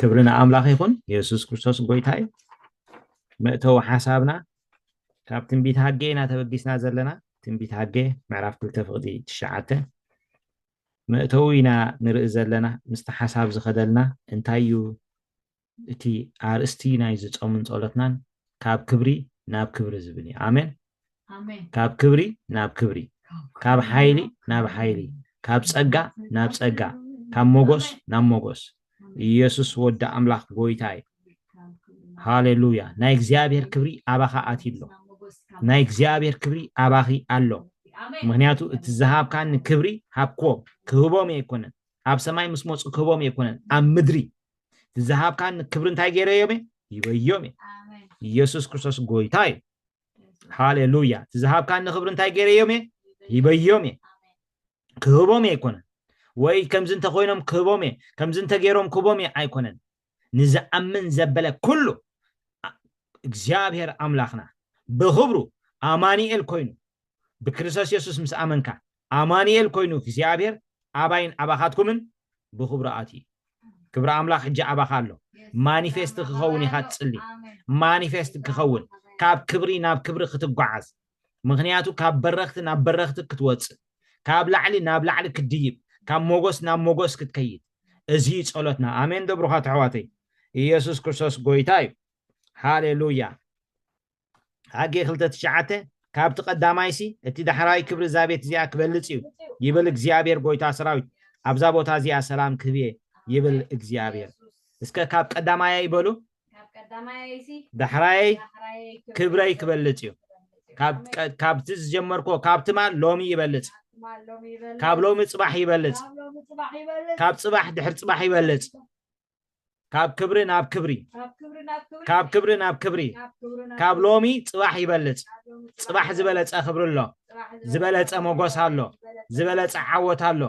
كبرنا أملاخ يكون يسوع كريستوس قويتاي مأتو حسابنا كاب تنبيت هاجينا تبقيسنا زلنا تنبيت هاجي معرف كل تفقدي تشعته مأتوينا نرئ زلنا مستحساب زخدلنا انتايو تي ارستي نايزت أمن صولتنا كاب كبري ناب كبر زبني آمين كاب كبري ناب كبري كاب حيلي ناب حيلي كاب صقا ناب صقا كاب موغوس ناب موغوس يسوس ود أملاخ قويتاي هاليلويا ناي እግዚአብሔር ክብሪ አባኻ አትይሎ ናይ እግዚአብሔር ክብሪ አባኺ አሎ ምክንያቱ እትዝሃብካን ክብሪ ሃብኮ ክህቦም ይኮነን ኣብ ሰማይ ምስሞጽ ክህቦም ይኮነን ኣብ ምድሪ ትዝሃብካን ክብሪ እንታይ ገይረዮም ይበዮም ኢየሱስ ክርስቶስ ጎይታይ ሃሌሉያ ትዝሃብካን ክብሪ እንታይ ገይረዮም ይበዮም ክህቦም ይኮነን ወይ ከምዝ እንተ ኮይኖም ክህቦም ከምዝ እንተ ገይሮም ክህቦም አይኮነን نزأمن زبلة كله እግዚአብሔር አምላክና በክብሩ አማኑኤል ኮይኑ በክርስቶስ ኢየሱስ ምስ አመንካ አማኑኤል ኮይኑ እግዚአብሔር አባይን አባኻትኩምን በክብሩ አቲ ክብረ አምላክ እጅ አባኻሎ ማኒፌስት ክኸውን ይኻጽሊ ማኒፌስት ክኸውን ካብ ክብሪ ናብ ክብሪ ክትጓዓዝ ምክንያቱ ካብ በረኽት ናብ በረኽት ክትወጽ ካብ ላዕሊ ናብ ላዕሊ ክትድይብ ካብ ሞጎስ ናብ ሞጎስ ክትከይድ እዚ ጸሎትና አሜን ደብሩኻ ተሕዋተይ ኢየሱስ ክርስቶስ ጎይታይ ሃሌሉያ ሃጌ ክልተ ትሽዓተ ካብ ተቀዳማይሲ እቲ ዳሕራይ ክብሪ ዛቤት ዚኣ ክበልጽ እዩ ይብል እግዚአብሔር ጎይታ ሰራዊት ኣብዛ ቦታ ዚኣ ሰላም ክህብየ ይብል እግዚአብሔር እስከ ካብ ቀዳማይ ይበሉ ካብ ቀዳማይሲ ዳሕራይ ክብረይ ክበልጽ እዩ ካብ ትዝጀመርኮ ካብትማ ሎሚ ይበልጽ ካብ ሎሚ ጽባሕ ይበልጽ ካብ ጽባሕ ድሕር ጽባሕ ይበልጽ ካብ ክብሪ ናብ ክብሪ ካብ ክብሪ ናብ ክብሪ ካብ ሎሚ ጽባሕ ይበልጽ ጽባሕ ዝበለጸ ክብሪ ኣሎ ዝበለጸ ሞጎስ ኣሎ ዝበለጸ ዓወት ኣሎ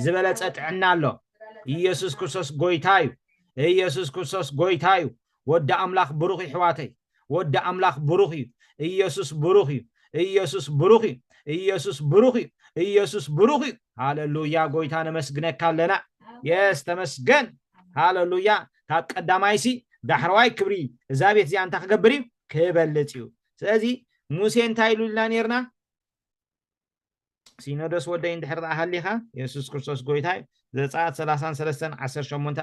ዝበለጸ ጥዕና ኣሎ ኢየሱስ ክርስቶስ ጎይታዩ ኢየሱስ ክርስቶስ ጎይታዩ ወደ አምላክ ብሩኽ ይሕዋተይ ወደ አምላክ ብሩኽ እዩ ኢየሱስ ብሩኽ እዩ ኢየሱስ ብሩኽ እዩ ኢየሱስ ብሩኽ እዩ ኢየሱስ ብሩኽ እዩ ሃሌሉያ ጎይታ ነመስግነካ ኣለና የስ ተመስገን ሃሌሉያ ካብ ቀዳማይሲ ዳሕራዋይ ክብሪ እዛ ቤት እዚኣ እንታይ ክገብር እዩ ክበልጽ እዩ ስለዚ ሙሴ እንታይ ኢሉልና ነርና ሲኖዶስ ወደይ እንድሕር ሃሊኻ ኢየሱስ ክርስቶስ ጎይታይ ዘጸአት 33 18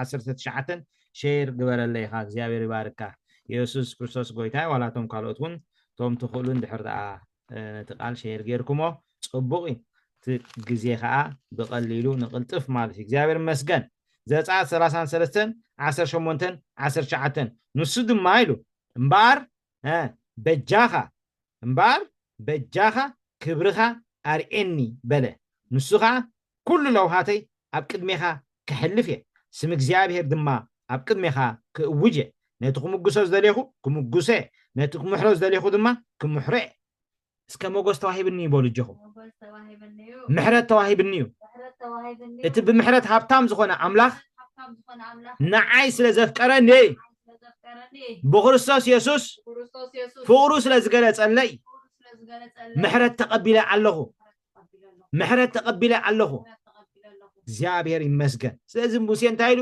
19 ሼር ግበረለይኻ እግዚአብሔር ይባርካ ኢየሱስ ክርስቶስ ጎይታይ ዋላቶም ካልኦት ውን ቶም ትኽእሉ እንድሕር ነትቃል ሼር ጌርኩሞ ጽቡቕ ግዜ ከዓ ብቐሊሉ ንቅልጥፍ ማለት እግዚአብሔር ይመስገን ዘጸአት 33 18 19 ንሱ ድማ ኢሉ እምባር በጃኻ ክብርኻ አርኤኒ በለ ንሱ ከዓ ኩሉ ለውሃተይ ኣብ ቅድሜኻ ክሕልፍ እየ ስም እግዚአብሔር ድማ ኣብ ቅድሜኻ ክእውጅ ነቲ ክምጉሶ ዝደልየኹ ክምጉሰ ነቲ ክምሕሮ ዝደልየኹ ድማ ክምሕሮ እስከ ሞጎስ ተዋሂብኒ ይበሉ ጀኹ ምሕረት ተዋሂብኒ እዩ እቲ ብምሕረት ሃብታም ዝኾነ አምላኽ ንዓይ ስለ ዘፍቀረኒ ብክርስቶስ ኢየሱስ ፍቅሩ ስለ ዝገለጸለይ ምሕረት ተቀቢለ ኣለኹ ምሕረት ተቀቢለ ኣለኹ እግዚአብሔር ይመስገን ስለዚ ሙሴ እንታይ ኢሉ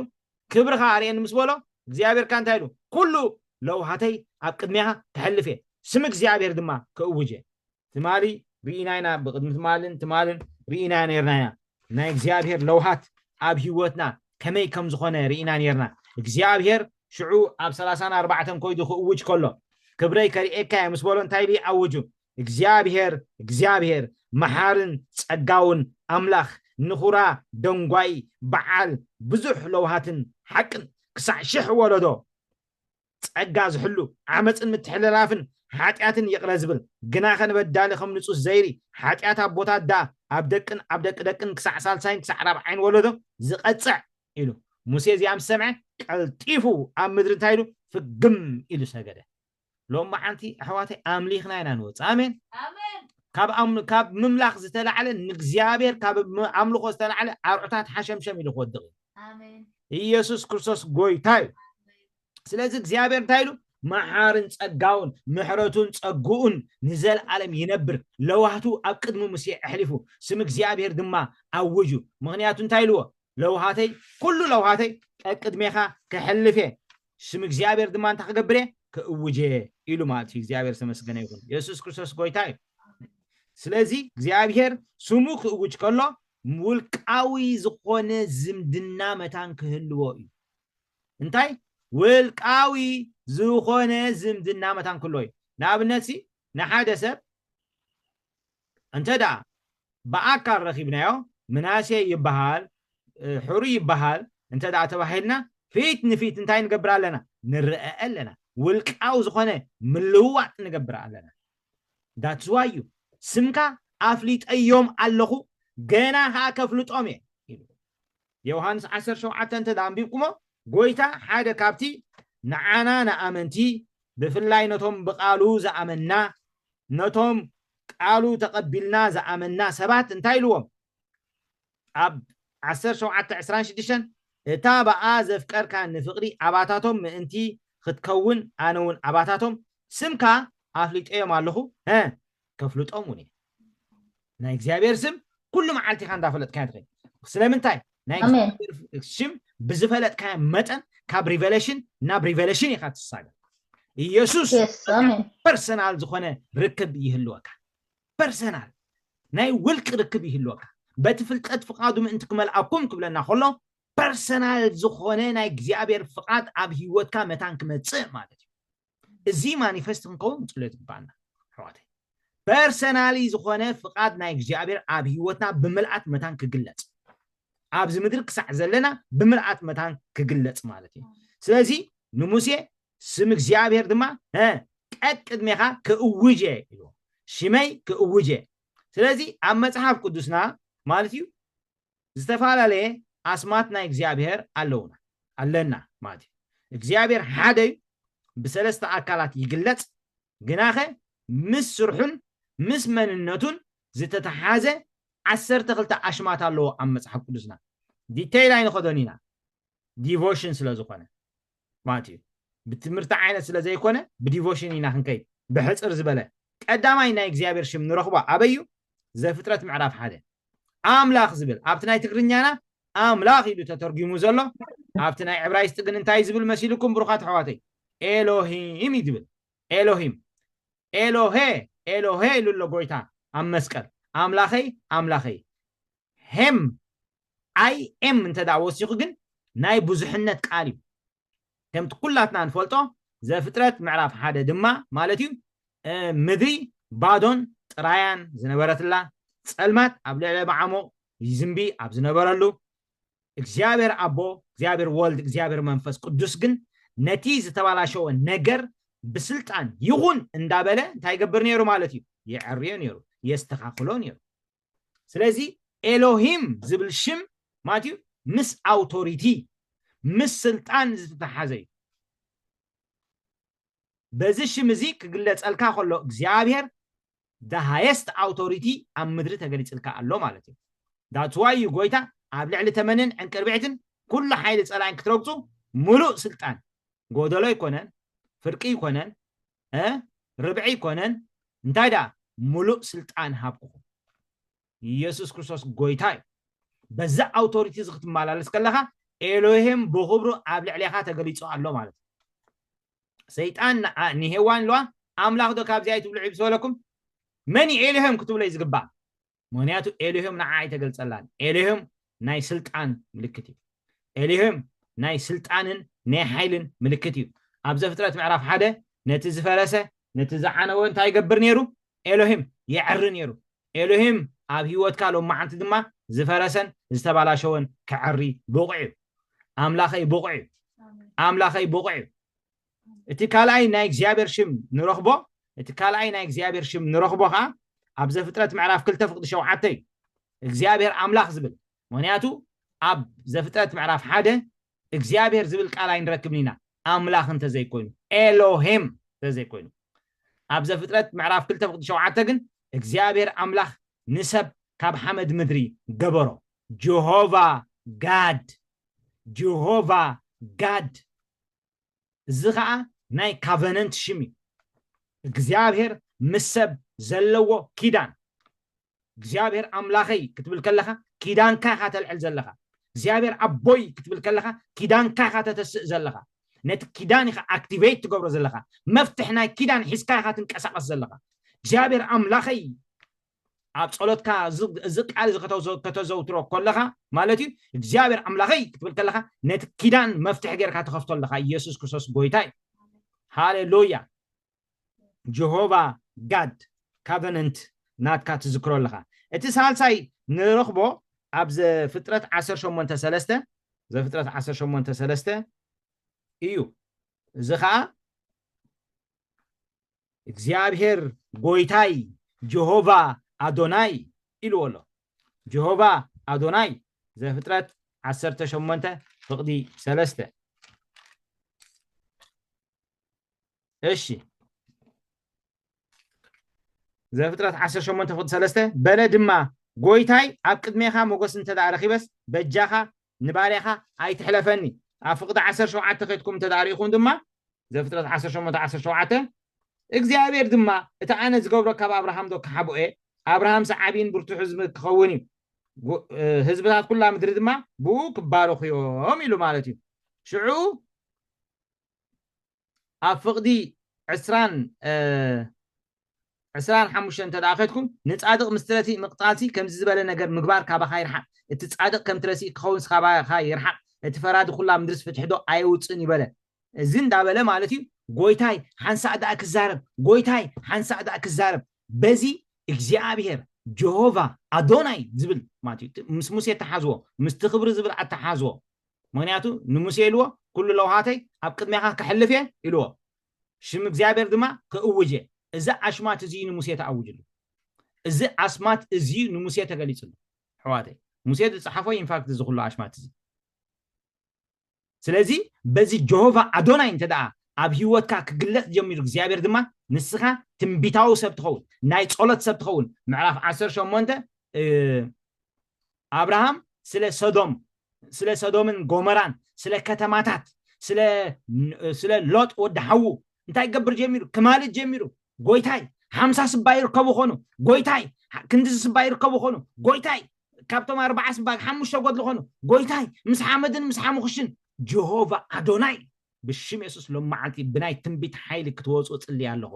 ክብርኻ አርኤኒ ምስ በሎ እግዚአብሔር ካ እንታይ ኢሉ ኩሉ ለውሃተይ ኣብ ቅድሜኻ ክሕልፍ እየ ስም እግዚአብሔር ድማ ክእውጅ ትማሊ ርኢናይና ብቅድሚ ትማልን ርኢና ነርናያ ናይ እግዚአብሔር ለውሃት ኣብ ህይወትና ከመይ ከም ዝኾነ ርኢና ነርና እግዚአብሔር ሽዑ ኣብ 34 ኮይዱ ክእውጅ ከሎ ክብረይ ከሪኤካ ምስ በሎ እንታይ ሊ ኣውጁ እግዚአብሔር መሓርን ጸጋውን አምላኽ ንኹራ ደንጓይ በዓል ብዙሕ ለውሃትን ሓቅን ክሳዕ ሽሕ ወለዶ ጸጋ ዝሕሉ ዓመፅን ምትሕልላፍን ሓጢአትን ይቕረ ዝብል ግና ከንበዳሊ ከም ንጹስ ዘይሪ ሓጢአት ኣብ ቦታ ዳ ኣብ ደቅን ክሳዕ ሳልሳይን ክሳዕ ራብዓይን ወለዶ ዝቐጽዕ ኢሉ ሙሴ እዚኣም ሰምዐ ቀልጢፉ ኣብ ምድሪ እንታይ ኢሉ ፍግም ኢሉ ሰገደ ሎም መዓንቲ ኣሕዋተይ ኣምሊኽና ኢና ንወፅ ኣሜን ካብ ምምላኽ ዝተላዕለ ንእግዚአብሔር ካብ ኣምልኾ ዝተላዕለ ኣርዑታት ሓሸምሸም ኢሉ ክወድቕ ኣሜን ኢየሱስ ክርስቶስ ጎይታይ ስለዚ እግዚአብሔር እንታይ ኢሉ መሓርን ጸጋውን ምሕረቱን ጸጉኡን ንዘለዓለም ይነብር ለውሃቱ ኣብ ቅድሚ ሙሴ ኣሕሊፉ ስም እግዚአብሔር ድማ ኣውጁ ምክንያቱ እንታይ ኢልዎ ለውሃተይ ኩሉ ለውሃተይ قدميخا كحلفه سم እግዚአብሔር ድማ እንታ ክገብረ ክእውጀ ኢሉ ማለት እዩ እግዚአብሔር ተመስገነ ይሁን ኢየሱስ ክርስቶስ ጎይታይ ስለዚ እግዚአብሔር ስሙ ክእውጅ ከሎ ውልቃዊ ዝኾነ ዝምድና መታን ክህልዎ እዩ እንታይ ውልቃዊ ዝኾነ ዝምድና መታን ክህልዎ እዩ ንኣብነት ንሓደ ሰብ እንተዳ በአካል ረኺብናዮ ምናሴ ይበሃል ሕሩ ይበሃል እንተዳ ተባሂልና ፊት ንፊት እንታይ ንገብር ኣለና ንርአ ኣለና ውልቃው ዝኾነ ምልውዋጥ ንገብር ኣለና that's why you ስምካ ኣፍሊጠዮም ኣለኹ ገና ከፍልጦም እየ ዮሐንስ 17 እንተዳ አንቢብኩሞ ጎይታ ሓደ ካብቲ ንዓና ንኣመንቲ ብፍላይ ነቶም ብቃሉ ዝኣመና ነቶም ቃሉ ተቀቢልና ዝኣመና ሰባት እንታይ ኢልዎም ኣብ 17:26 እታ በኣ ዘፍቀርካ ንፍቅሪ ኣባታቶም ምእንቲ ክትከውን ኣነውን ኣባታቶም ስምካ ኣፍሊጠዮም ኣለኹ ከፍልጦም እውን ናይ እግዚአብሔር ስም ኩሉ መዓልቲ ካ እንዳፈለጥካ ትኸይ ስለምንታይ ናይ እግዚአብሔር ስም ብዝፈለጥካ መጠን ካብ ሪቨሌሽን ናብ ሪቨሌሽን ኢኻ ትሳገር ኢየሱስ ፐርሰናል ዝኾነ ርክብ ይህልወካ ፐርሰናል ናይ ውልቅ ርክብ ይህልወካ በትፍልጠት ፍቃዱ ምእንቲ ክመልኣኩም ክብለና ከሎ ፐርሰናል ዝኾነ ናይ እግዚአብሔር ፍቃድ ኣብ ህይወትካ መታን ክመጽእ ማለት እዩ እዚ ማኒፌስት ክንከውን ጽለት ይባልና ሕዋተይ ፐርሰናሊ ዝኾነ ፍቃድ ናይ እግዚአብሔር ኣብ ህይወትና ብምልኣት መታን ክግለጽ ኣብዚ ምድሪ ክሳዕ ዘለና ብምልኣት መታን ክግለጽ ማለት እዩ ስለዚ ንሙሴ ስም እግዚአብሔር ድማ ቀቅድሜኻ ክእውጀ ኢሉ ሽመይ ክእውጀ ስለዚ ኣብ መጽሓፍ ቅዱስና ማለት እዩ ዝተፋላለየ ኣስማት ናይ እግዚአብሔር ኣለና ማለት እዩ እግዚአብሔር ሓደ ብሰለስተ ኣካላት ይግለጽ ግናኸ ምስ ስርሑን ምስ መንነቱን ዝተተሓዘ 12 ኣሽማት ኣለዎ ኣብ መጽሓፍ ቅዱስና ዲቴይል ኣይንኸዶን ኢና ዲቮሽን ስለዝኾነ ማለት እዩ ብትምህርቲ ዓይነት ስለዘይኮነ ብዲቮሽን ኢና ክንከይድ ብሕፅር ዝበለ ቀዳማይ ናይ እግዚአብሔር ሽም ንረኽቦ ኣበዩ ዘፍጥረት ምዕራፍ 1 ኣምላኽ ዝብል ኣብቲ ናይ ትግርኛና ኣምላኽ ኢሉ ተተርጊሙ ዘሎ ኣብቲ ናይ ዕብራይስጥ ግን እንታይ ዝብል መሲልኩም ብሩኻት ኣሕዋተይ ኤሎሂም ይብል ኤሎሂም ኤሎሄ ኢሉ ኣሎ ጎይታ ኣብ መስቀል ኣምላኸይ ሄም ኣይ ኤም እንተዳ ወሲኹ ግን ናይ ብዙሕነት ቃል እዩ ከምቲ ኩላትና ንፈልጦ ዘፍጥረት ምዕራፍ 1 ድማ ማለት እዩ ምድሪ ባዶን ጥራያን ዝነበረትላ ጸልማት ኣብ ልዕሊ ማዓሞቕ ይዝንቢ ኣብ ዝነበረሉ እግዚአብሔር ኣቦ እግዚአብሔር ወልድ እግዚአብሔር መንፈስ ቅዱስ ግን ነቲ ዝተባላሸወ ነገር ብስልጣን ይኹን እንዳበለ እንታይ ይገብር ነይሩ ማለት እዩ ይዕርዮ ነይሩ የስተኻኽሎ ነይሩ ስለዚ ኤሎሂም ዝብል ሽም ማለት እዩ ምስ ኣውቶሪቲ ምስ ስልጣን ዝተተሓዘ እዩ በዚ ሽም እዚ ክግለጸልካ ከሎ እግዚአብሔር the highest authority ኣብ ምድሪ ተገሊጽልካ ኣሎ ማለት እዩ that's why ጎይታ ኣብ ልዕሊ ተመንን ዕንቅርቢዕትን ኩሉ ሓይሊ ጸላእን ክትረግጹ ሙሉእ ስልጣን ጎደሎ ይኮነን ፍርቂ ይኮነን ርብዒ ይኮነን እንታይ ዳ ሙሉእ ስልጣን ሃብኩኹም ኢየሱስ ክርስቶስ ጎይታ እዩ በዛ ኣውቶሪቲ ዝክትመላለስ ከለኻ ኤሎሄም ብክብሩ ኣብ ልዕሊኻ ተገሊጹ ኣሎ ማለት ሰይጣን ንሄዋን ኢልዋ ኣምላኽ ዶ ካብዚ ኣይትብሉ ዒብ ዝበለኩም መን ኤሎሄም ክትብለይ ዝግባእ ምክንያቱ ኤሎሄም ንዓይ ተገልጸላን ኤሎሄም ናይ ስልጣን ምልክት እዩ ኤሎሄም ናይ ስልጣንን ናይ ሓይልን ምልክት እዩ ኣብ ዘፍጥረት ምዕራፍ 1 ነቲ ዝፈረሰ ነቲ ዝዓነወ እንታይ ይገብር ነይሩ ኤሎሄም ይዕሪ ነይሩ ኤሎሄም ኣብ ህይወትካ ሎማዓንቲ ድማ ዝፈረሰን ዝተባላሸወን ክዕሪ ብቑዕ ኣምላኸይ ብቑዕ እቲ ካልኣይ ናይ እግዚአብሔር ሽም ንረኽቦ ኸዓ ኣብ ዘፍጥረት ምዕራፍ 2:7 እዩ እግዚአብሔር ኣምላኽ ዝብል ምክንያቱ ኣብ ዘፍጥረት ምዕራፍ 1 እግዚአብሔር ዝብል ቃል ኣይንረክብን ኢና ኣምላኽ እንተዘይኮይኑ ኤሎሄም እንተዘይኮይኑ ኣብ ዘፍጥረት ምዕራፍ 2:7 ግን እግዚአብሔር ኣምላኽ ንሰብ ካብ ሓመድ ምድሪ ገበሮ ጀሆቫ ጋድ እዚ ከዓ ናይ ካቨነንት ሽም እዩ እግዚአብሔር ምስ ሰብ ዘለዎ ኪዳን እግዚአብሔር ኣምላኸይ ክትብል ከለኻ ኪዳንካ ኢኻ ተልዕል ዘለኻ እግዚአብሔር ኣቦይ ክትብል ከለኻ ኪዳንካ ኢኻ ተተስእ ዘለኻ ነቲ ኪዳን ኢኻ ኣክቲቬት ትገብሮ ዘለኻ መፍትሕ ናይ ኪዳን ሒዝካ ኢኻ ትንቀሳቐስ ዘለኻ እግዚአብሔር ኣምላኸይ ኣብ ጸሎትካ እዚ ቃል እዚ ከተዘውትሮ ከለኻ ማለት እዩ እግዚአብሔር ኣምላኸይ ክትብል ከለኻ ነቲ ኪዳን መፍትሕ ጌርካ ትኸፍቶ ኣለኻ ኢየሱስ ክርስቶስ ጎይታይ ሃሌሉያ ጀሆቫ ጋድ ካቨነንት ናትካ ትዝክሮ ኣለኻ እቲ ሳልሳይ ንረኽቦ ኣብ ዘፍጥረት 18:3 ዘፍጥረት 18:3 እዩ እዚ ከዓ እግዚአብሔር ጎይታይ ጀሆቫ አዶናይ ኢልዎ ኣሎ ጀሆቫ አዶናይ ዘፍጥረት 18:3 እሺ ዘፍጥረት 18:3 በለ ድማ ጎይታይ ኣብ ቅድሜኻ ሞገስ እንተዳ ረኺበስ በጃኻ ንባርያኻ ኣይትሕለፈኒ ኣብ ፍቅዲ 17 ከይትኩም ተዳሪኹም ድማ ዘፍጥረት 18:17 እግዚአብሔር ድማ እቲ ኣነ ዝገብሮ ካብ አብርሃም ዶ ከሓብኦ አብርሃም ሰዓቢን ብርቱ ህዝቢ ክኸውን እዩ ህዝብታት ኩላ ምድሪ ድማ ብኡ ክባረኹ እዮም ኢሉ ማለት እዩ ሽዑ ኣብ ፍቅዲ 25 ተዳኸትኩም ንጻድቕ ምስትረቲ ምቅጣልቲ ከምዚ ዝበለ ነገር ምግባር ካባኻ ይርሓቅ እቲ ጻድቕ ከም ትረሲ ክኸውን ካባኻ ይርሓቅ እቲ ፈራዲ ኩላ ምድርስ ፍትሕዶ ኣይውፅን ይበለ እዚ እንዳበለ ማለት እዩ ጎይታይ ሓንሳእ ዳኣ ክዛረብ ጎይታይ ሓንሳእ ዳኣ ክዛረብ በዚ እግዚአብሔር ጀሆቫ አዶናይ ዝብል ማለት እዩ ምስ ሙሴ ተሓዝዎ ምስ ትኽብሪ ዝብል ኣተሓዝዎ ምክንያቱ ንሙሴ ኢልዎ ኩሉ ለውሃተይ ኣብ ቅድሜኻ ክሕልፍ እየ ኢልዎ ሽም እግዚአብሔር ድማ ክእውጅ እዚ ኣሽማት እዚ ንሙሴ ተኣውጅሉ እዚ ኣስማት እዚ ንሙሴ ተገሊጽሉ ሕዋተይ ሙሴ ዝፅሓፎ ኢንፋክት እዚ ኩሉ ኣሽማት እዚ ስለዚ በዚ ጀሆቫ አዶናይ እንተዳ ኣብ ህይወትካ ክግለጽ ጀሚሩ እግዚአብሔር ድማ ንስኻ ትንቢታዊ ሰብ ትኸውን ናይ ጸሎት ሰብ ትኸውን ምዕራፍ 18 አብርሃም ስለ ሰዶምን ጎሞራን ስለ ከተማታት ስለ ሎጥ ወዲ ሓው እንታይ ገብር ጀሚሩ ክማልት ጀሚሩ ጎይታይ 50 ስባይ ይርከቡ ኾኑ ጎይታይ ክንዲዝ ስባይ ይርከቡ ኾኑ ጎይታይ ካብቶም 40 ስባይ 5 ጎድሉ ኾኑ ጎይታይ ምስ ሓመድን ምስ ሓሙኽሽን ጀሆቫ አዶናይ ብሽም ኢየሱስ ለማዓልቲ ብናይ ትንቢት ኃይል ክትወጹ ጽልይ ኣለኹ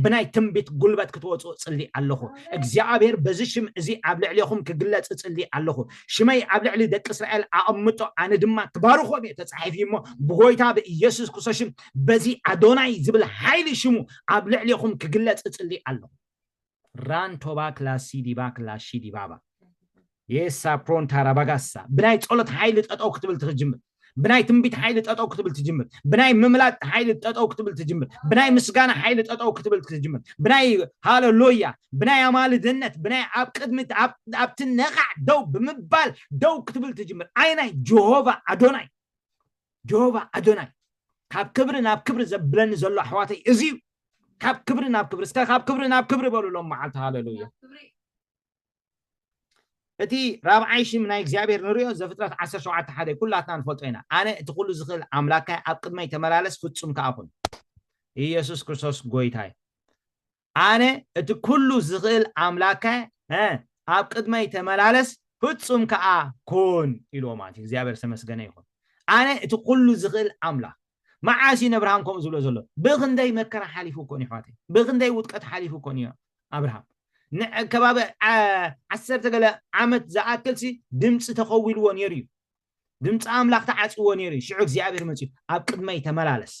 ብናይ ትንቢት ጉልበት ክትወጹ ጽልይ ኣለኹ እግዚአብሔር በዚ ሽም እዚ ኣብ ልዕሊኹም ክግለጽ ጽልይ ኣለኹ ሽመይ ኣብ ልዕሊ ደቂ እስራኤል ኣቕምጦ ኣነ ድማ ትባርኾም እየ ተጻሒፉ እሞ ብጎይታ በኢየሱስ ክርስቶስ ሽም በዚ አዶናይ ዝብል ኃይል ሽሙ ኣብ ልዕሊኹም ክግለጽ ጽልይ ኣለኹ ራንቶባ ክላሲ ዲባ ክላሺ ዲባባ የሳ ፕሮንታ ራባጋሳ ብናይ ጸሎት ኃይል ጠጠው ክትብል ትጅምር بناي تنبيت حيل تطاو كتبل تجمر بناي مملات حيل تطاو كتبل تجمر بناي مسغانا حيل تطاو كتبل تجمر بناي هاللويا بناي امال دنت بناي اب قدمت اب تنقع دو بمبال دو كتبل تجمر ايناي جهوفا ادوناي كاب كبرنا بكبر زبلن زلو احواتي ازي كاب كبرنا بكبر اسكا كاب كبرنا بكبر بقولوا لهم معلت هاللويا اتي رابعي شي من እግዚአብሔር ንሪኦ ዘፍጥረት 17 ሓደ ኩላትና ንፈልጦ ኢና ኣነ እቲ ኩሉ ዝኽእል ኣምላካ ኣብ ቅድመይ ተመላለስ ፍጹም ከኣኹን ኢየሱስ ክርስቶስ ጎይታይ ኣነ እቲ ኩሉ ዝኽእል ኣምላካ ኣብ ቅድመይ ተመላለስ ፍጹም ከኣኹን ኢልዎ ማለት እግዚአብሔር ተመስገነ ይኹን ኣነ እቲ ኩሉ ዝኽእል ኣምላክ መዓሲ ነብርሃም ከምኡ ዝብሎ ዘሎ ብክንደይ መከራ ሓሊፉ ኮን ይሓተይ ብክንደይ ውጥቀት ሓሊፉ ኮን እዩ አብርሃም كباب 10 ገለ ዓመት ዝኣክልሲ ድምጽ ተኸዊልዎ ነይሩ ድምጽ ኣምላኽ ተዓጽዎ ነይሩ ሽዑ እግዚአብሔር መጽኡ ኣብ ቅድመይ ተመላለስ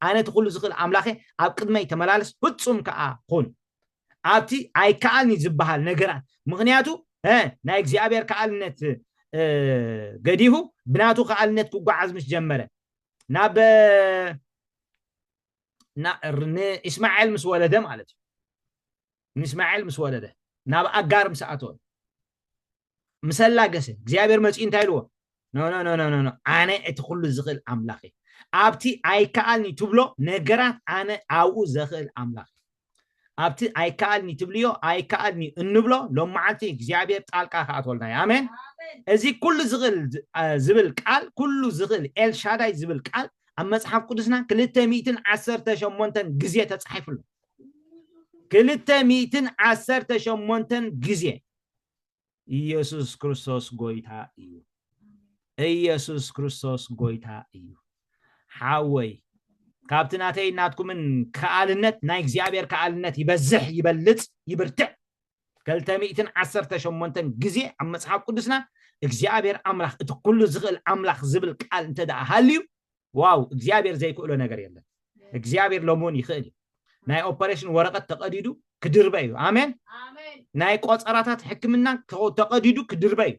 ኣነ ትኹሉ ዝኽእል ኣምላኽ ኣብ ቅድመይ ተመላለስ ፍጹም ከኣኹን ኣብቲ ኣይከኣልኒ ዝበሃል ነገራት ምክንያቱ ናይ እግዚአብሔር ከኣልነት ገዲፉ ብናቱ ከኣልነት ክጓዓዝ ምስ ጀመረ ናብ እስማኤል ምስ ወለደ ማለት እስማኤል ምስ ወለደ ናብ ኣጋር ምስኣተወ مسلا قسي እግዚአብሔር መጽ እንታይልዎ ኖ ኣነ እቲ ኩሉ ዝኽእል ኣምላኽ ኣብቲ ኣይከኣልኒ ትብሎ ነገራት ኣነ ኣብኡ ዝኽእል ኣምላኽ ኣብቲ ኣይከኣልኒ ትብልዮ ኣይከኣልኒ እንብሎ ሎማዓልቲ እግዚአብሔር ጣልቃ ካኣትወልና ኣሜን እዚ ኩሉ ዝኽእል ዝብል ቃል ኩሉ ዝኽእል ኤልሻዳይ ዝብል ቃል ኣብ መጽሓፍ ቅዱስና 218 ግዜ ተጻሒፉሉ 218 ግዜ ኢየሱስ ክርስቶስ ጎይታ እዩ ኢየሱስ ክርስቶስ ጎይታ እዩ ሓወይ ካብትናተይ ናትኩምን ከአልነት ናይ እግዚአብሔር ከአልነት ይበዝሕ ይበልጽ ይብርትዕ 218 ግዜ ኣብ መጽሓፍ ቅዱስና እግዚአብሔር ኣምላኽ እቲ ኩሉ ዝኽእል ኣምላኽ ዝብል ቃል እንተዳ ሃልዩ ዋው እግዚአብሔር ዘይክእሎ ነገር የለን እግዚአብሔር ለሞን ይኽእል ናይ ኦፐሬሽን ወረቀት ተቀዲዱ ክድርበ እዩ አሜን ናይ ቆጸራታት ሕክምና ተቀዲዱ ክድርበ እዩ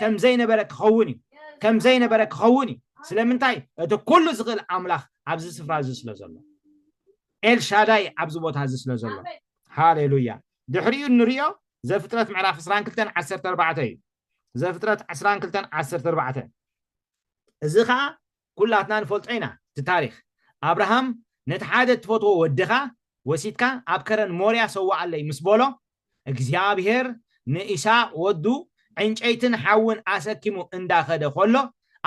ከም ዘይነበረ ክኸውን እዩ ከም ዘይነበረ ክኸውን እዩ ስለምንታይ እቲ ኩሉ ዝኽእል ኣምላኽ ኣብዚ ስፍራ ዝስለ ዘሎ ኤልሻዳይ ኣብዚ ቦታ ዝስለ ዘሎ ሃሌሉያ ድሕሪኡ ንሪኦ ዘፍጥረት ምዕራፍ 22:14 እዩ ዘፍጥረት 22:14 እዚ ከዓ ኩላትና ንፈልጦ ኢና እቲ ታሪክ አብርሃም ነቲ ሓደ ትፈትዎ ወድኻ ወሲድካ ኣብ ከረን ሞርያ ሰዋዓለይ ምስ በሎ እግዚአብሔር ንኢሳቅ ወዱ ዕንጨይትን ሓውን ኣሰኪሙ እንዳኸደ ከሎ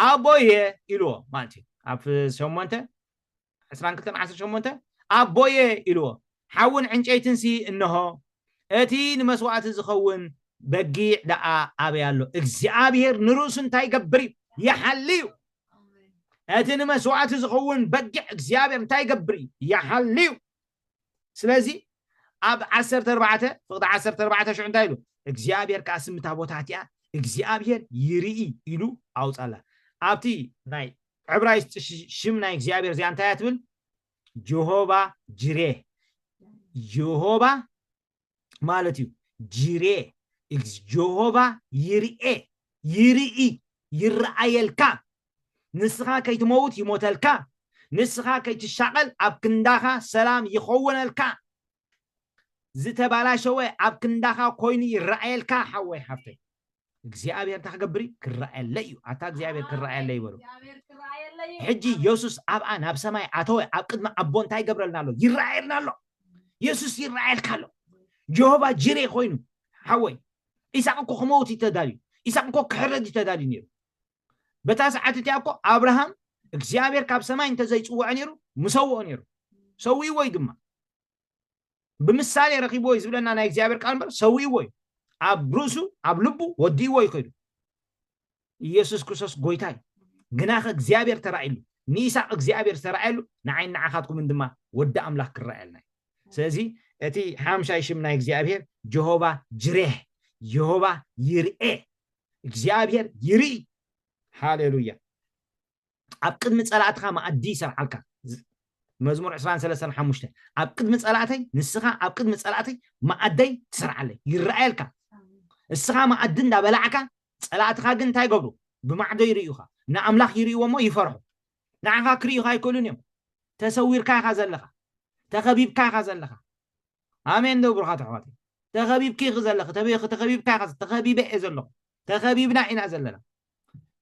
ኣቦየ ኢልዎ ማለት እዩ ኣብ 22:18 ኣቦየ ኢልዎ ሓውን ዕንጨይትን ሲ እንሆ እቲ ንመስዋዕቲ ዝኸውን በጊዕ ደኣ ኣበያሎ እግዚአብሔር ንርእሱ እንታይ ይገብር እዩ ይሓልዩ እቲ ንመስዋዕቲ ዝኸውን በጊዕ እግዚአብሔር እንታይ ይገብር እዩ ይሓልዩ ስለዚ ኣብ 14 ፍቅዲ 14 ሽዑ እንታይ ኢሉ እግዚአብሔር ከዓ ስምታ ቦታት እያ እግዚአብሔር ይርኢ ኢሉ ኣውፃላ ኣብቲ ናይ ዕብራይስጥ ሽም ናይ እግዚአብሔር እዚኣ እንታይ ትብል ጀሆቫ ጅሬ ጀሆቫ ማለት እዩ ጅሬ ጀሆቫ ይርኢ ይርኢ ይረአየልካ ንስኻ ከይትመውት ይሞተልካ ንስኻ ከይትሻቀል ኣብ ክንዳኻ ሰላም ይኸውነልካ ዝተባላሸወ ኣብ ክንዳኻ ኮይኑ ይረአየልካ ሓወይ ሓፍተይ እግዚአብሔር ተኸገብሪ ክረአየለ እዩ ኣታ እግዚአብሔር ክረአየለ ይበሉ ሕጂ ኢየሱስ ኣብኣ ናብ ሰማይ ኣተወ ኣብ ቅድሚ ኣቦ እንታይ ይገብረልና ኣሎ ይረአየልና ኣሎ ኢየሱስ ይረአየልካ ኣሎ ጀሆቫ ጅሬ ኮይኑ ሓወይ ኢሳቅ እኮ ክመውት ይተዳልዩ ኢሳቅ እኮ ክሕረድ ይተዳልዩ ነይሩ በታ ሰዓት እቲኣ እኮ አብርሃም እግዚአብሔር ካብ ሰማይ እንተዘይፅውዖ ነይሩ ምሰውኦ ነይሩ ሰዊዎ ወይ ድማ ብምሳሌ ረኺቦ ዝብለና ናይ እግዚአብሔር ቃል እምበር ሰዊዎ እዩ ኣብ ርእሱ ኣብ ልቡ ወዲዎ ይከይዱ ኢየሱስ ክርስቶስ ጎይታ እዩ ግናኸ እግዚአብሔር ተራእየሉ ንኢሳቅ እግዚአብሔር ተራእየሉ ንዓይን ንዓኻትኩምን ድማ ወዲ ኣምላኽ ክረአየልና ስለዚ እቲ ሓምሻይ ሽም ናይ እግዚአብሔር ጀሆቫ ጅሬህ ጀሆቫ ይርኤ እግዚአብሔር ይርኢ ሃሌሉያ ኣብ ቅድሚ ጸላእትኻ ማኣዲ ይሰርዓልካ መዝሙር 23:5 ኣብ ቅድሚ ጸላእተይ ንስኻ ኣብ ቅድሚ ጸላእተይ ማኣደይ ትሰርዓለይ ይረአየልካ እስኻ ማኣዲ እንዳበላዕካ ጸላእትኻ ግን እንታይ ገብሩ ብማዕዶ ይርእዩኻ ንኣምላኽ ይርእይዎሞ ይፈርሑ ንዓኻ ክርእዩኻ ኣይክእሉን እዮም ተሰዊርካ ኢኻ ዘለኻ ተኸቢብካ ኢኻ ዘለኻ ኣሜን ደብሩኻ ተሕዋተይ ተኸቢብካ ኢኻ ዘለኻ ተኸቢብካ ኢኻ ተኸቢበ እየ ዘለኹ ተኸቢብና ኢና ዘለና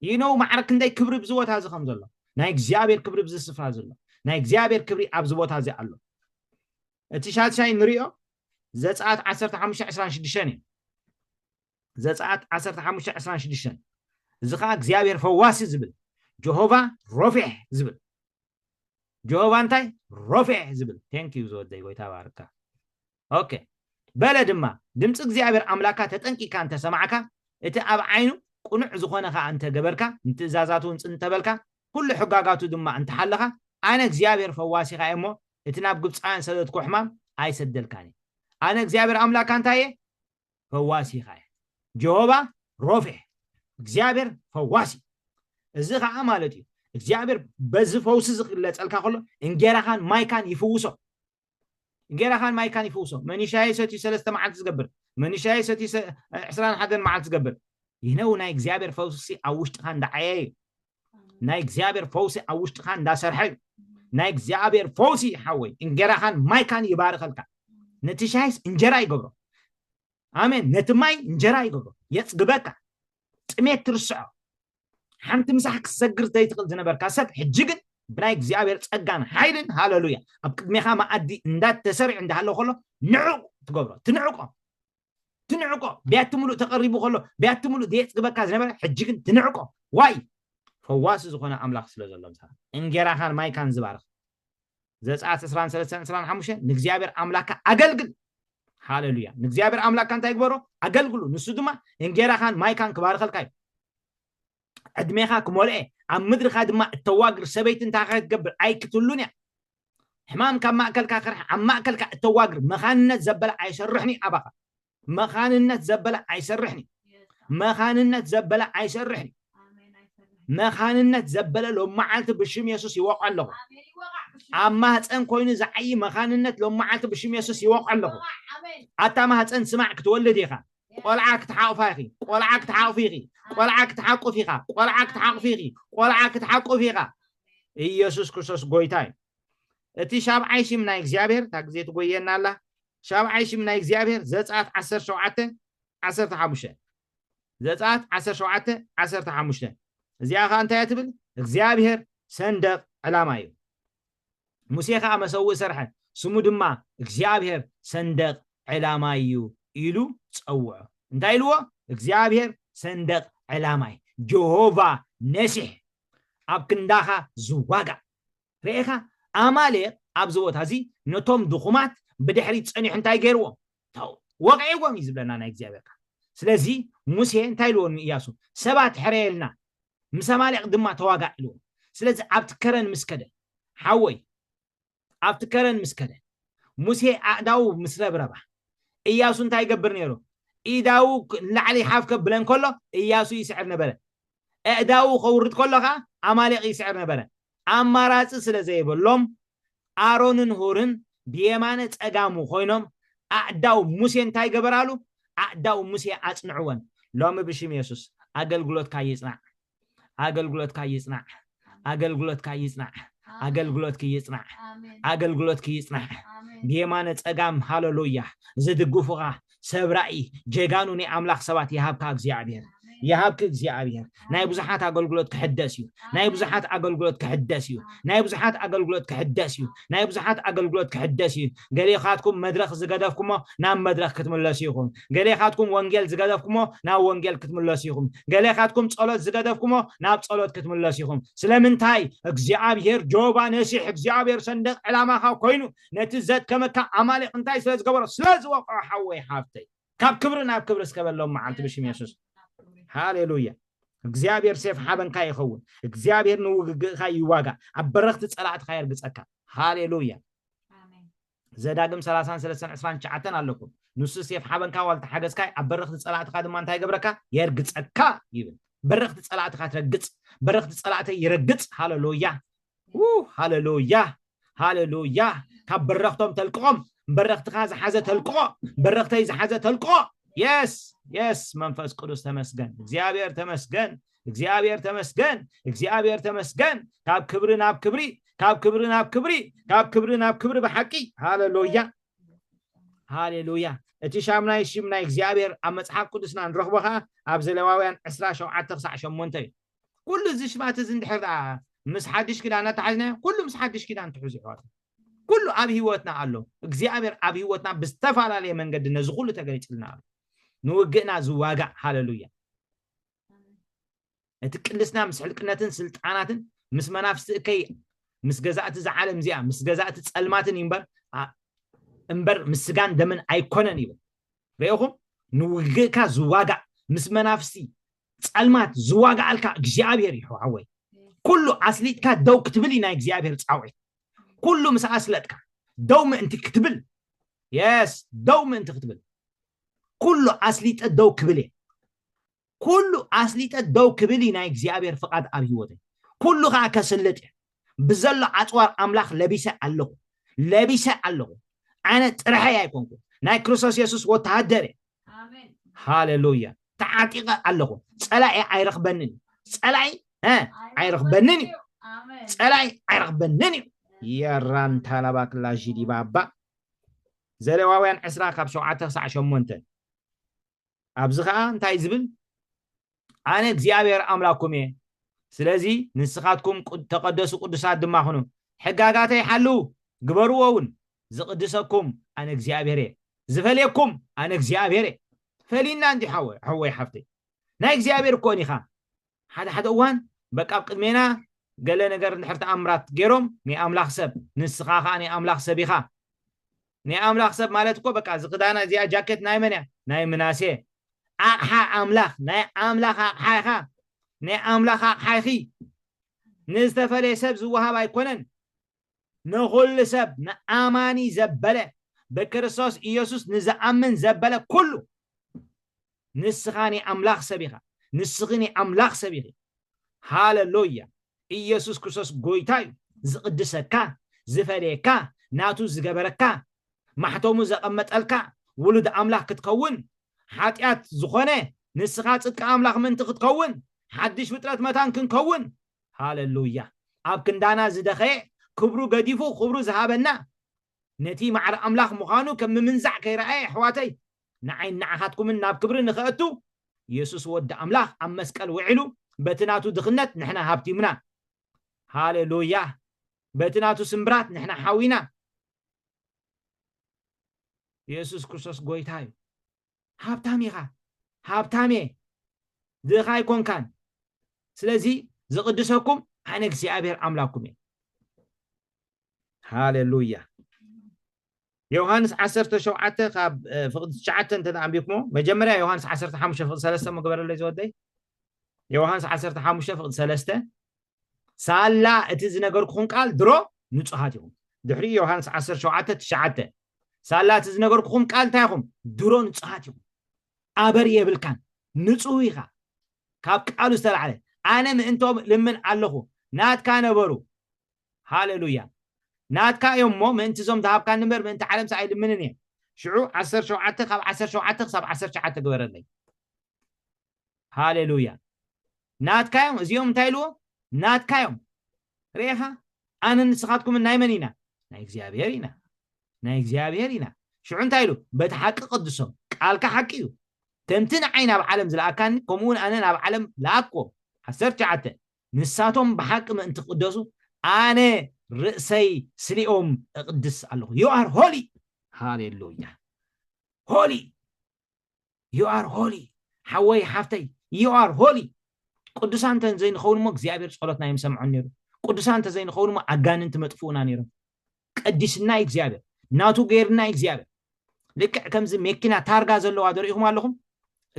ይነው ማዕረክ ክንደይ ክብሪ ብዝቦታ እዚ ከም ዘሎ ናይ እግዚአብሔር ክብሪ ብዝስፍራ ዘሎ ናይ እግዚአብሔር ክብሪ ኣብ ዝቦታ እዚ ኣሎ እቲ ሻትሻይ ንሪኦ ዘጸአት 15:26 እዩ ዘጸአት 15:26 እዚ ከዓ እግዚአብሔር ፈዋሲ ዝብል ጀሆቫ ሮፊሕ ዝብል ጀሆቫ እንታይ ሮፊሕ ዝብል ቴንክ ዩ ዝወደይ ጎይታ ባርካ ኦኬ በለ ድማ ድምፂ እግዚአብሔር ኣምላካ ተጠንቂካ እንተሰማዕካ እቲ ኣብ ዓይኑ ቁኑዕ ዝኾነ ከዓ እንተ ገበርካ እንትእዛዛቱ እንተበልካ ኩሉ ሕጋጋቱ ድማ እንተሓለኻ ኣነ እግዚአብሔር ፈዋሲኻ እሞ እቲ ናብ ግብፃውያን ሰደድኩ ሕማም ኣይሰደልካኒ ኣነ እግዚአብሔር ኣምላካ እንታይ እየ ፈዋሲኻ እየ ጀሆቫ ሮፊሕ እግዚአብሔር ፈዋሲ እዚ ከዓ ማለት እዩ እግዚአብሔር በዚ ፈውሲ ዝግለፀልካ ከሎ እንጌራኻን ማይካን ይፍውሶ እንጌራኻን ማይካን ይፍውሶ መንሻይ ሰቲ 3 መዓልቲ ዝገብር መንሻይ ሰቲ 21 መዓልቲ ዝገብር ይነው ናይ እግዚአብሔር ፈውሲ ኣብ ውሽጥኻ እንዳዓየ ናይ እግዚአብሔር ፈውሲ ኣብ ውሽጥኻ እንዳሰርሐ ናይ እግዚአብሔር ፈውሲ ሓወይ እንጌራኻን ማይካን ይባርኸልካ ነቲ ሻይስ እንጀራ ይገብሮ ኣሜን ነቲ ማይ እንጀራ ይገብሮ የፅግበካ ጥሜት ትርስዖ ሓንቲ ምሳሕ ክሰግር ዘይትኽእል ዝነበርካ ሰብ ሕጂ ግን ብናይ እግዚአብሔር ፀጋን ሓይልን ሃሌሉያ ኣብ ቅድሜኻ ማኣዲ እንዳተሰሪዑ እንዳሃለዎ ከሎ ንዑቅ ትገብሮ ትንዕቆ ቢያት ሙሉእ ተቐሪቡ ከሎ ቢያት ሙሉእ ዘየፅግበካ ዝነበረ ሕጂ ግን ትንዕቆ ዋይ ፈዋሲ ዝኾነ ኣምላኽ ስለ ዘሎ ምሳኻ እንጌራኻን ማይካን ዝባርኽ ዘጸአት 23:25 ንእግዚአብሔር ኣምላክካ ኣገልግል ሃሌሉያ ንእግዚአብሔር ኣምላክካ እንታይ ግበሮ ኣገልግሉ ንሱ ድማ እንጌራኻን ማይካን ክባርኸልካ እዩ عدميخا كمولئ عم مدري خاد ما التواجر سبيت انت خاد قبل أي كتلوني حمام كم مأكل كاخر عم مأكل التواجر مخانة زبلة عيشرحني أبقى مخانة زبلة عيشرحني مخانة زبلة عيشرحني مخانة زبلة لو ما عالت بشم يسوس يوقع له أما هتسأن كوين زعي مخانة لو ما عالت بشم يسوس يوقع له حتى ما هتسأن سمعك تولد يخا قلعك تحاق فيخي قلعك تحاق فيخي قلعك تحاق فيخا قلعك تحاق فيخي قلعك تحاق فيخا يسوس كريستوس قويتاي اتي شاب عايش من اكزيابير تاكزي تقوينا الله شاب عايش من اكزيابير زصات 10 7 10 5 زصات 10 7 10 5 እዚኣ ኸ እንታይ ትብል እግዚአብሔር ሰንደቅ ዕላማ እዩ ሙሴ ኸ መሰውእ ሰርሐ ስሙ ድማ እግዚአብሔር ሰንደቅ ዕላማ እዩ ኢሉ ጸውዖ እንታይ ኢልዎ እግዚአብሔር ሰንደቅ ዕላማ እዩ ጀሆቫ ነሲሕ ኣብ ክንዳኻ ዝዋጋ ርኢኻ ኣማሌቅ ኣብ ዝቦታ እዚ ነቶም ድኹማት ብድሕሪት ጸኒሑ እንታይ ገይርዎ ወቂዕዎም እዩ ዝብለና ናይ እግዚአብሔር ስለዚ ሙሴ እንታይ ኢልዎ ኢያሱ ሰባት ሕረየልና مسامالك دما تواقع له سلازي عبتكرن مسكده حوي عبتكرن مسكده موسى أداو مسرب ربع إياسو انتا يقبر نيرو إيداو لعلي حافك بلن كله إياسو يسعرنا بلا أداو خورد كله عماليق يسعرنا بلا أما راس سلازي بلوم آرونن هورن بيمانة أقامو خوينهم أداو موسى انتا يقبر له أداو موسى أصنعوان لوم بشيم يسوس أقل قلوت كايسنا አገልግሎት ካይጽናዕ አገልግሎት ካይጽናዕ አገልግሎት ካይጽናዕ አገልግሎት ካይጽናዕ ቢየማነ ጸጋም ሃሌሉያ ዝድግፉኻ ሰብራኢ ጀጋኑ ኒ አምላኽ ሰባት ይሃብካ እግዚአብሔር يهابك እግዚአብሔር ናይ ብዙሓት አገልግሎት ክሕደስ እዩ ናይ ብዙሓት አገልግሎት ክሕደስ እዩ ናይ ብዙሓት አገልግሎት ክሕደስ እዩ ናይ ብዙሓት አገልግሎት ክሕደስ እዩ ገሌኻትኩም መድረኽ ዝገደፍኩሞ ናብ መድረኽ ክትመለሱ ይኹም ገሌኻትኩም ወንጌል ዝገደፍኩሞ ናብ ወንጌል ክትመለሱ ይኹም ገሌኻትኩም ጸሎት ዝገደፍኩሞ ናብ ጸሎት ክትመለሱ ይኹም ስለምንታይ እግዚአብሔር ጆባ ነሲሕ እግዚአብሔር ሰንደቅ ዕላማኻ ኮይኑ ነቲ ዘትከመካ አማሌቅ እንታይ ስለዝገበሮ ስለዝወቅዖ ሓወይ ሓፍተይ ካብ ክብሪ ናብ ክብሪ እስከበሎም መዓልቲ ብሽም ኢየሱስ هاليلويا እግዚአብሔር سيف حابنካ ይኸውን እግዚአብሔር ንውግግኻ ይዋጋ አበረኽት ጸላእት ኸይር ግጸካ ሃሌሉያ ዘዳግም 33:29 ኣለኩም ንሱ سيف حابنካ ዋልተ ሓገዝካ አበረኽት ጸላእትኻ ድማ እንታይ ይገብረካ የርግጸካ ይብል በረኽት ጸላእትኻ ትረግጽ በረኽት ጸላእት ይረግጽ ሃሌሉያ ሃሌሉያ ሃሌሉያ ካብ በረኽቶም ተልቅቆም በረኽትኻ ዝሓዘ ተልቅቆ በረኽተይ ዝሓዘ ተልቅቆ يس منفس قدس تمسجن እግዚአብሔር ተመስገን እግዚአብሔር ተመስገን እግዚአብሔር ተመስገን ካብ ክብሪ ናብ ክብሪ ካብ ክብሪ ናብ ክብሪ ካብ ክብሪ ናብ ክብሪ በሐቂ ሃሌሉያ ሃሌሉያ እቲ ሻምናይ ሽምናይ እግዚአብሔር ኣብ መጽሓፍ ቅዱስና ንረኽቦኻ ኣብ ዘሌዋውያን 17:8 ኩሉ እዚ ሽማት እዚ እንድሕር ምስ ሓድሽ ኪዳን ተሓዝና ኩሉ ምስ ሓድሽ ኪዳን ትሕዙ ይዋት ኩሉ ኣብ ህይወትና ኣሎ እግዚአብሔር ኣብ ህይወትና ብዝተፈላለየ መንገዲ ነዚ ኩሉ ተገሊጽልና ኣሎ نوجئنا زواجع هاللويا اتكلسنا مسحلقنتن سلطاناتن مس منافس كي مس جزاءت زعالم زيا مس جزاءت تصلماتن انبر مسغان دمن ايكونن يبل ريوخم نوجئكا زواجع مس منافسي تصلمات زواجع الكا እግዚአብሔር ይሁ አወይ ኩሉ አስሊትካ ደው ክትብሊና እግዚአብሔር ጻውይ ኩሉ مس አስለጥካ ደው ምእንቲ ክትብል يس ደው ምእንቲ ክትብል كله أصليت الدو كبلي كله أصليت الدو كبلي نا እግዚአብሔር فقط أبيوته كله كسلت بزل أطوار أملاخ لبيسة الله أنا ترحي يكونكم نا كريستوس يسوس وتهدري آمين هاليلويا تعاقق الله صلاعي عيرخ بنني صلاعي عيرخ بنني آمين صلاعي عيرخ بنني يا ران تلبك لا جدي بابا زلواوያን 10:7-8 أبزخ أنتي زبل أنا እግዚአብሔር أملاكم إيه سلازي نسخاتكم تقدسوا قدسات دماغنا حقاقات يحلو قبروون زقدسكم أنا እግዚአብሔር زفليكم أنا እግዚአብሔር فلينا عندي حوي حفتي نا እግዚአብሔር كوني خا حدا وان بقى قدمينا قال نجر نحرت أمرات جيروم ني أملاخ سب نسخاخا ني أملاخ سبيخا ني أملاخ سب مالتكو بقى زقدانا زي جاكيت ناي مناسي أقحى أملاخ ناي أملاخ أقحى ني أملاخ حيخي نستفلي سب زوها بايكونن نقول سب نأماني زبلة بكرسوس إيسوس نزأمن زبلة كله نسخاني أملاخ سبيخة نسخني أملاخ سبيخة هاللويا إيسوس كرسوس قويتاي زقدسكا زفريكا ناتو زقبركا محتومو زقمتلكا ولد أملاخ كتكون حاتيات زخونة نسخات صدق أملاخ من تكون حدش بترات متان كنكون هاللويا أب كندانا زدخي كبرو قديفو خبرو زهابنا نتي مع أملاخ مخانو كم منزع كيرأي حواتي نعين نعهاتكم الناب كبر نخأتو يسوس ود أملاخ أم مسكال وعلو بتناتو دخنت نحنا هابتي منا هاللويا بتناتو سمبرات نحنا حاوينا يسوس كريستوس قويتاي هابتامي دخاي كون كان سلازي زقدسكم أنا እግዚአብሔር أملاكم هاللويا يوحنس 17 خاب فقد شعت انت عم مجمريا يوحنس 15 فقد 3 مقبر اللي زودي يوحنس 15 فقد 3 سالا اتز نغركم قال درو نصحاتكم دحري يوحنس 17 9 سالا اتز نغركم قال تايكم درو نصحاتكم ابر يبلكان نصويخا كاب قالو استلعله انا من انتم لمن علخو نات كان برو هاللويا ناتكا يوم من تزوم ذهب كان نمر من تعلم سعيد منني شعو 10 شوعته خب 10 شوعته خب 10 شوعته قبرني هاليلويا ناتكا يوم زيوم تايلو ناتكا يوم ريها أنا نسخاتكم من نايمنينا ناي إخزيابيرينا شو عن تايلو بتحقق قدسهم قالك حكيو تمتن عينا بعالم زلاكان كمون أنا بعالم لاكو 10 شوعته نساتهم بحق من أنت قدسوا أنا رأسي سليم قدس الله you are holy hallelujah holy you are holy حوي حفتي you are holy قدسان تنزين خون ما እግዚአብሔር ጸሎትና يسمعون نيرو قدسان تزين خون ما أجانن تمتفونا نيرو قدسنا እግዚአብሔር ناتو غيرنا እግዚአብሔር لك كم زي مكينا تارغا زلوا أدريهم عليهم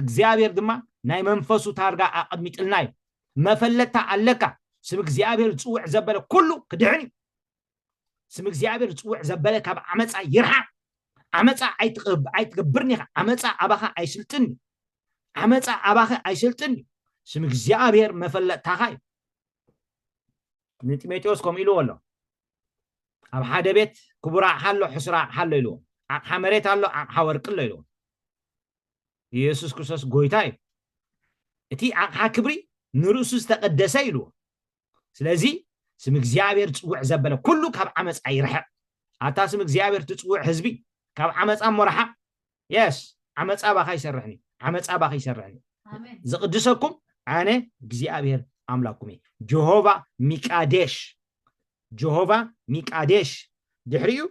እግዚአብሔር دما ناي منفسو تارغا أقدميتلناي مفلتا علكا سم እግዚአብሔር ጽውዕ ዘበለ كله كدعني سم እግዚአብሔር ጽውዕ ዘበለ ካብ ዓመፃ ይርሓ ዓመፃ ኣይትገብርኒ ዓመፃ ኣባኻ ኣይስልጥኒ ዓመፃ ኣባኻ ኣይስልጥኒ ስም እግዚአብሔር መፈለጥታኻ ንጢሞቴዎስ ከም ኢሉ ኣሎ ኣብ ሓደ ቤት ክቡራ ሓሎ ሕስራ ሓሎ ኢሉ ኣቕሓ መሬት ኣሎ ኣቕሓ ወርቂ ኣሎ ኢሉ ኢየሱስ ክርስቶስ ጎይታ እዩ እቲ ኣቕሓ ክብሪ ንርእሱ ዝተቀደሰ ኢሉ ስለዚ ስም እግዚአብሔር ጽውዕ ዘበለ كله ካብ ዓመፃ ይርሕቕ ኣታ ስም እግዚአብሔር ትጽውዕ ህዝቢ ካብ ዓመፃ ሞራሓ يس ዓመፃ ባኻ ይሰርሕኒ ዓመፃ ባኻ ይሰርሕኒ አሜን ዝቅድሰኩም ኣነ እግዚአብሔር ኣምላኩም ጀሆቫ ሚቃዴሽ ድሕሪኡ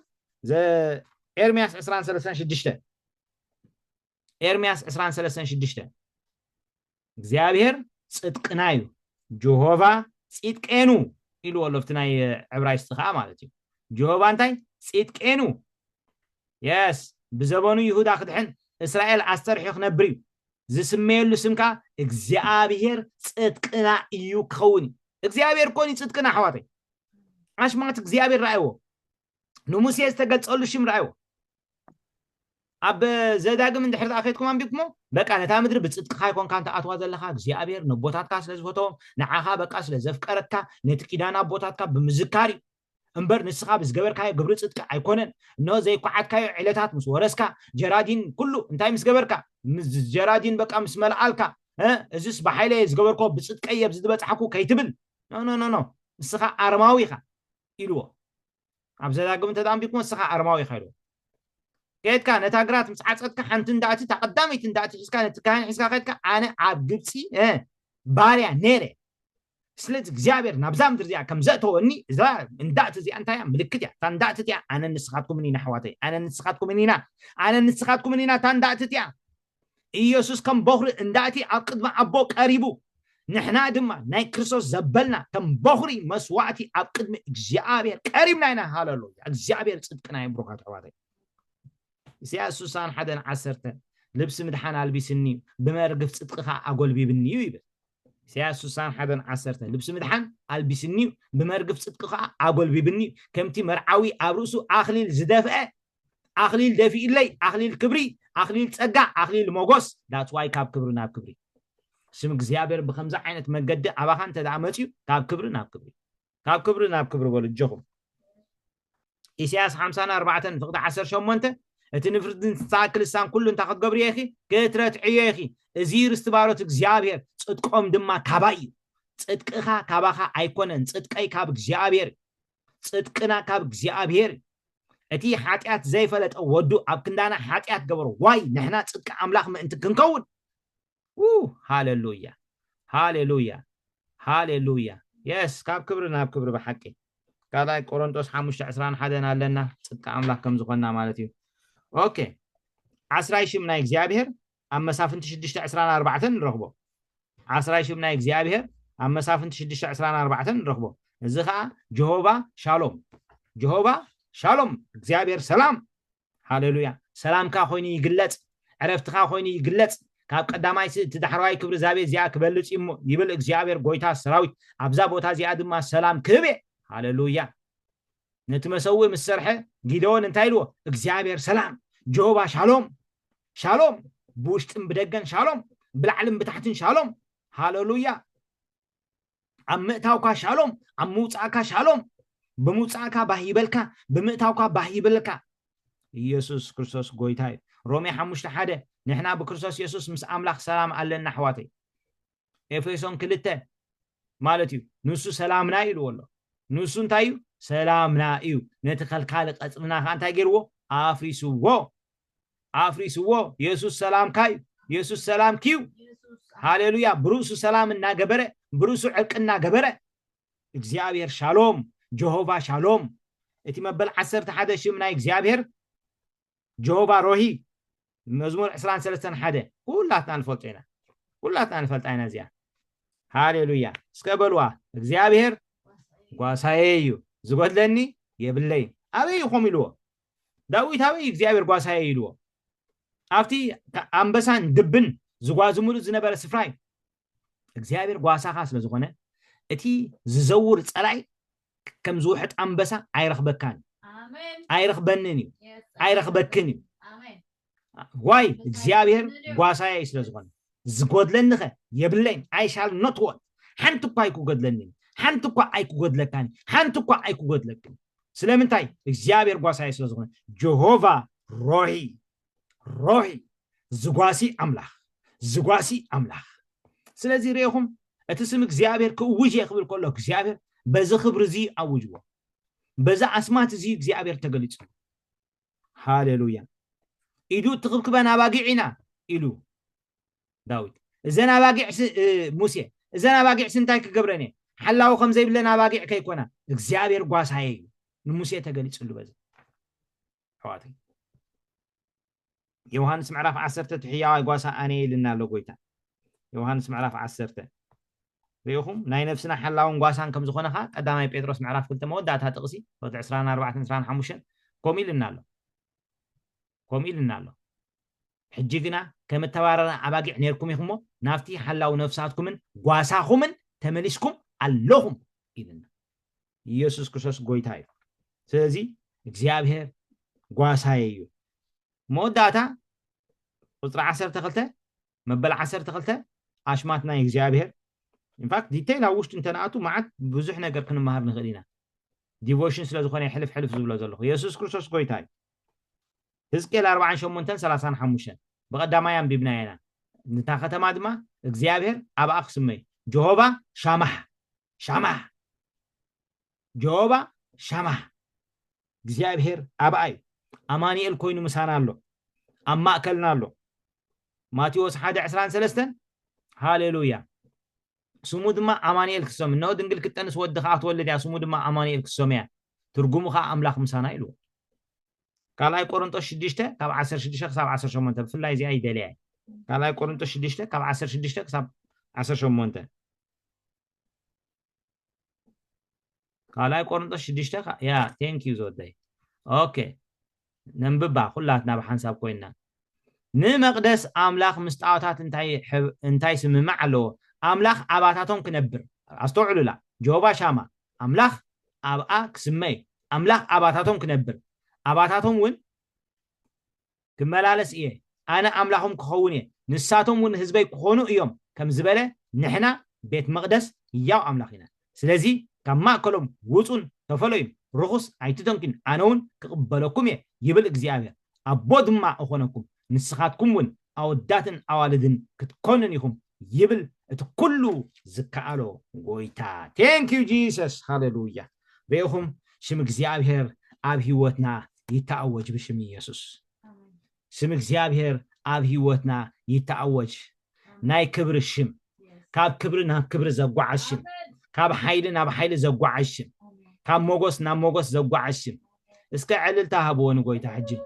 ኤርምያስ 23:6 ኤርምያስ 23:6 እግዚአብሔር ጽድቅና እዩ ጀሆቫ ጽድቄኑ ኢሉ ወለፍትናይ ዕብራይስጥ ኸ ማለት እዩ ጀሆቫ እንታይ ጽድቄኑ يس بزبانو يهودا خدحن إسرائيل أسترحي خنبريو زسميلو سمكا እግዚአብሔር ጽድቅና እዩ ክኸውን እግዚአብሔር ኮኒ ጽድቅና حواتي عاش مات እግዚአብሔር رأيو نموسى استقلصلو شم رأيو أب زداغم اندحر أخيتكم أنبيكمو بقى نتا مدر بصدق خايكون كانت أتوا زلخا እግዚአብሔር نبوتاتكا سلازفوتو نعاها بقى سلازفقرتكا نتقيدانا بوتاتكا بمزكاري امبر نسخا بزغبركاي غبر صدق ايكونن نو زي قعدكاي علتات مس ورسكا جرادين كله انتاي مس غبركا جرادين بقى مس ملعالكا ازس بحيله زغبركو بصدق يب زدبصحكو كيتبل نو نسخا ارماويخا يلو ابزلاغم تدامبيكم نسخا ارماوي خيرو كيتكا نتاغرات مصعصتكا حنت انداتي تقداميت انداتي اسكا نتكاين اسكا خيتكا انا عبدسي باريا نيري سلت እግዚአብሔር ናብዛም ድርዚያ ከም ዘእተወኒ እዛ እንዳት እዚ አንታያ ምልክት ያ ታንዳት ያ አነ ንስኻትኩም እኒና حواتي አነ ንስኻትኩም እኒና ታንዳት ያ ኢየሱስ ከም በኽሪ እንዳቲ ኣብ ቅድመ ኣቦ ቀሪቡ ንሕና ድማ ናይ ክርስቶስ ዘበልና ከም በኽሪ መስዋዕቲ ኣብ ቅድመ እግዚአብሔር ቀሪብና ኢና ሃሌሉያ እግዚአብሔር ጽድቅና ይብሩኻት حواتي ኢሳይያስ 61:10 ልብስ ምድሓን አልቢስኒ ብመርግፍ ጽድቅኻ ኣጎልቢብኒ ይብል إسياس 61:10 لبس مدحن ألبسني بمرقف صدقك عقل ببني كمتي مرعوي أبرسو أخليل زدافئ أخليل دافئ لي أخليل كبري أخليل تسقع أخليل موغوس that's why كاب كبر ناب كبري سم እግዚአብሔር بخمسة عينت مجد أباخ أنت دعمتيو كاب كبر ناب كبري كاب كبر ناب كبر والجهم إسياس 54 فقط 10 شمونته اتنفردن تساكل السان كله انت قد قبري يا أخي كترت عي يا أخي زير استبارت እግዚአብሔር صدقهم دما كابايو صدقها كاباخا أيكونن صدقي كاب እግዚአብሔር صدقنا كاب እግዚአብሔር أتي حاتيات زي فلت ودو أبكندانا حاتيات قبرو واي نحنا صدق أملاخ ما انت كنكون هاليلويا هاليلويا هاليلويا يس كاب كبر بحقي قال قرنطوس 5:11 لنا صدق أملاخ كم زخنا مالتي أوكي 10 من እግዚአብሔር أمسافنت 6:14 نرخبو 10 من እግዚአብሔር أمسافنت 6:14 نرخبو إذا جهوبا شالوم እግዚአብሔር سلام هاليلويا سلام كا خويني يقلص عرفتها خويني يقلص كاب قداماي تدحرواي كبر زابي زيا كبلص يبل እግዚአብሔር ጎይታ ሰራዊት አብዛ ቦታ زيا ድማ سلام كبه هاليلويا نتمسوي مسرحه غيدون انتايلو እግዚአብሔር سلام جهوبا شالوم بوشتم بدغن شالوم بالعلم بتحتن شالوم هاليلويا أمتاوكا شالوم أموتاكا شالوم بموتاكا باهيبلكا بمتاوكا باهيبلكا يسوع كريستوس غويتاي رومي 5:1 نحنا بكريستوس يسوع مس أملاخ سلام علينا حواتي إفيسون 2 مالتيو نسو سلامنا يلو والله نسو انتايو سلامنا ايو نتخلكالق أصمنا انتاي غيرو أفريسو يسوع سلام كاي يسوع سلام كيو هاليلويا بروسو سلام نا غبره بروسو عقنا غبره እግዚአብሔር شالوم جهوفا شالوم اتي مبل 11 شي من እግዚአብሔር جهوفا روحي مزمور 23:1 كلاتنا نفلطينا زيا هاليلويا اسكبلوا እግዚአብሔር ጓሳዬዩ ዝጎድለኒ የብለይ አበይኹም ይልዎ ዳዊት አበይ እግዚአብሔር ጓሳዬ ይልዎ አፍቲ አንበሳን ድብን ዝጓዝሙሉ ዝነበረ ስፍራይ እግዚአብሔር ጓሳኻ ስለዝኾነ እቲ ዝዘውር ጸላይ ከም ዝውሕጥ አንበሳ አይረኽበካን አሜን አይረኽበክን አሜን ዋይ እግዚአብሔር ጓሳዬ ስለዝኾነ ዝጎድለኒኸ የብለይ አይሻል ኖት ወት ሓንቲ እኳ ኣይኩጎድለኒ ሓንቲ እኳ ኣይኩጎድለካኒ ሓንቲ እኳ ኣይኩጎድለክን ስለምንታይ እግዚአብሔር ጓሳዬ ስለዝኾነ ጀሆቫ ሮሂ ዝጓሲ አምላኽ ስለዚህ ሪኹም እቲ ስም እግዚአብሔር ክውጅ ይኽብል ከሎ እግዚአብሔር በዚ ክብር እዚ አውጅዎ በዛ አስማት እዚ እግዚአብሔር ተገሊጹ ሃሌሉያ ኢዱ ትኽብክበና አባጊዕና ኢሉ ዳዊት እዘና አባጊዕ ሙሴ እዘና አባጊዕ ስንታይ ክገብረኔ ሓላው ከም ዘይብለና አባጊዕ ከይኮና እግዚአብሔር ጓሳዬ ንሙሴ ተገሊጹሉ በዚ حواتي ዮሐንስ ምዕራፍ 10 ትሕያዋይ ጓሳ ኣነ ይልና ኣሎ ጎይታ ዮሐንስ ምዕራፍ 10 ريخم ناي نفسنا حلاون غواسان كم زخونها قداماي بيتروس معرف كنت مودات هتقسي 24 كوميل نالو حجينا كم تبارنا اباغي نيركم يخمو نافتي حلاو نفساتكم غواساكم تملسكم اللهم إذن يسوع كريستوس غويتاي سلازي እግዚአብሔር غواسايو موداتا ቁጥር 10 ተኸልተ መበል 10 ተኸልተ አሽማትና እግዚአብሔር in fact detail አውሽት እንተናቱ ማዓት ብዙሕ ነገር ክንማሃር ንኽእሊና ዲቮሽን ስለዝኾነ ይሕልፍ ዝብሎ ዘለኹ ኢየሱስ ክርስቶስ ጎይታይ ሕዝቅኤል 48:35 በቀዳማይ አንቢብና ኢና ንታ ከተማ ድማ እግዚአብሔር አብ አክስመይ ጀሆቫ ሻማህ እግዚአብሔር አብአይ አማኑኤል ኮይኑ ምሳና ኣሎ አማእከልና ኣሎ ማቴዎስ 1:23 ሃሌሉያ ስሙ ድማ አማኑኤል ክሶም ነው ድንግል ክጠንስ ወድኻ አትወልድ ያ ስሙ ድማ አማኑኤል ክሶም ያ ትርጉሙኻ አምላክ ምሳና ኢሉ ካልኣይ ቆሮንጦስ 6 ካብ 16 ክሳብ 18 ብፍላይ እዚ ኣይደልያ ካልኣይ ቆሮንጦስ 6 ካብ 16 ክሳብ 18 ካልኣይ ቆሮንጦስ 6 ያ ቴንክ ዩ ዘወዳይ ኦኬ ነንብባ ኩላትና ብሓንሳብ ኮይና ንመቅደስ አምላክ ምስጣዋታት እንታይ ስምማዕ ኣለዎ أملاخ أباتاتهم كنبر أستوعلوا لا جوابا شاما أملاخ أبقى كسمي أملاخ أباتاتهم كنبر أباتاتهم وين كملالس إيه أنا أملاهم كخوني نساتهم وين هزبي كخونوا يوم كم زبالة نحنا بيت مقدس ياو أملاخنا سلازي كما كلهم وصون تفلويم رخص عيتتنكن أنون كقبلكم يبل إجزاء أبود ما أخونكم نسخاتكم وين أو داتن أوالدن كتكونن يكم يبل كله زكالو غويتا thank you Jesus hallelujah بيهم شم إجزاء أب هيوتنا يتأوج بشم يسوع شم إجزاء أب هيوتنا يتأوج ناي كبر الشم كاب كبرنا كبر زوجع الشم كاب حيلنا بحيل زوجع الشم كاب موجس نام موجس زوجع الشم اسكع علل تهابون غويتا حجي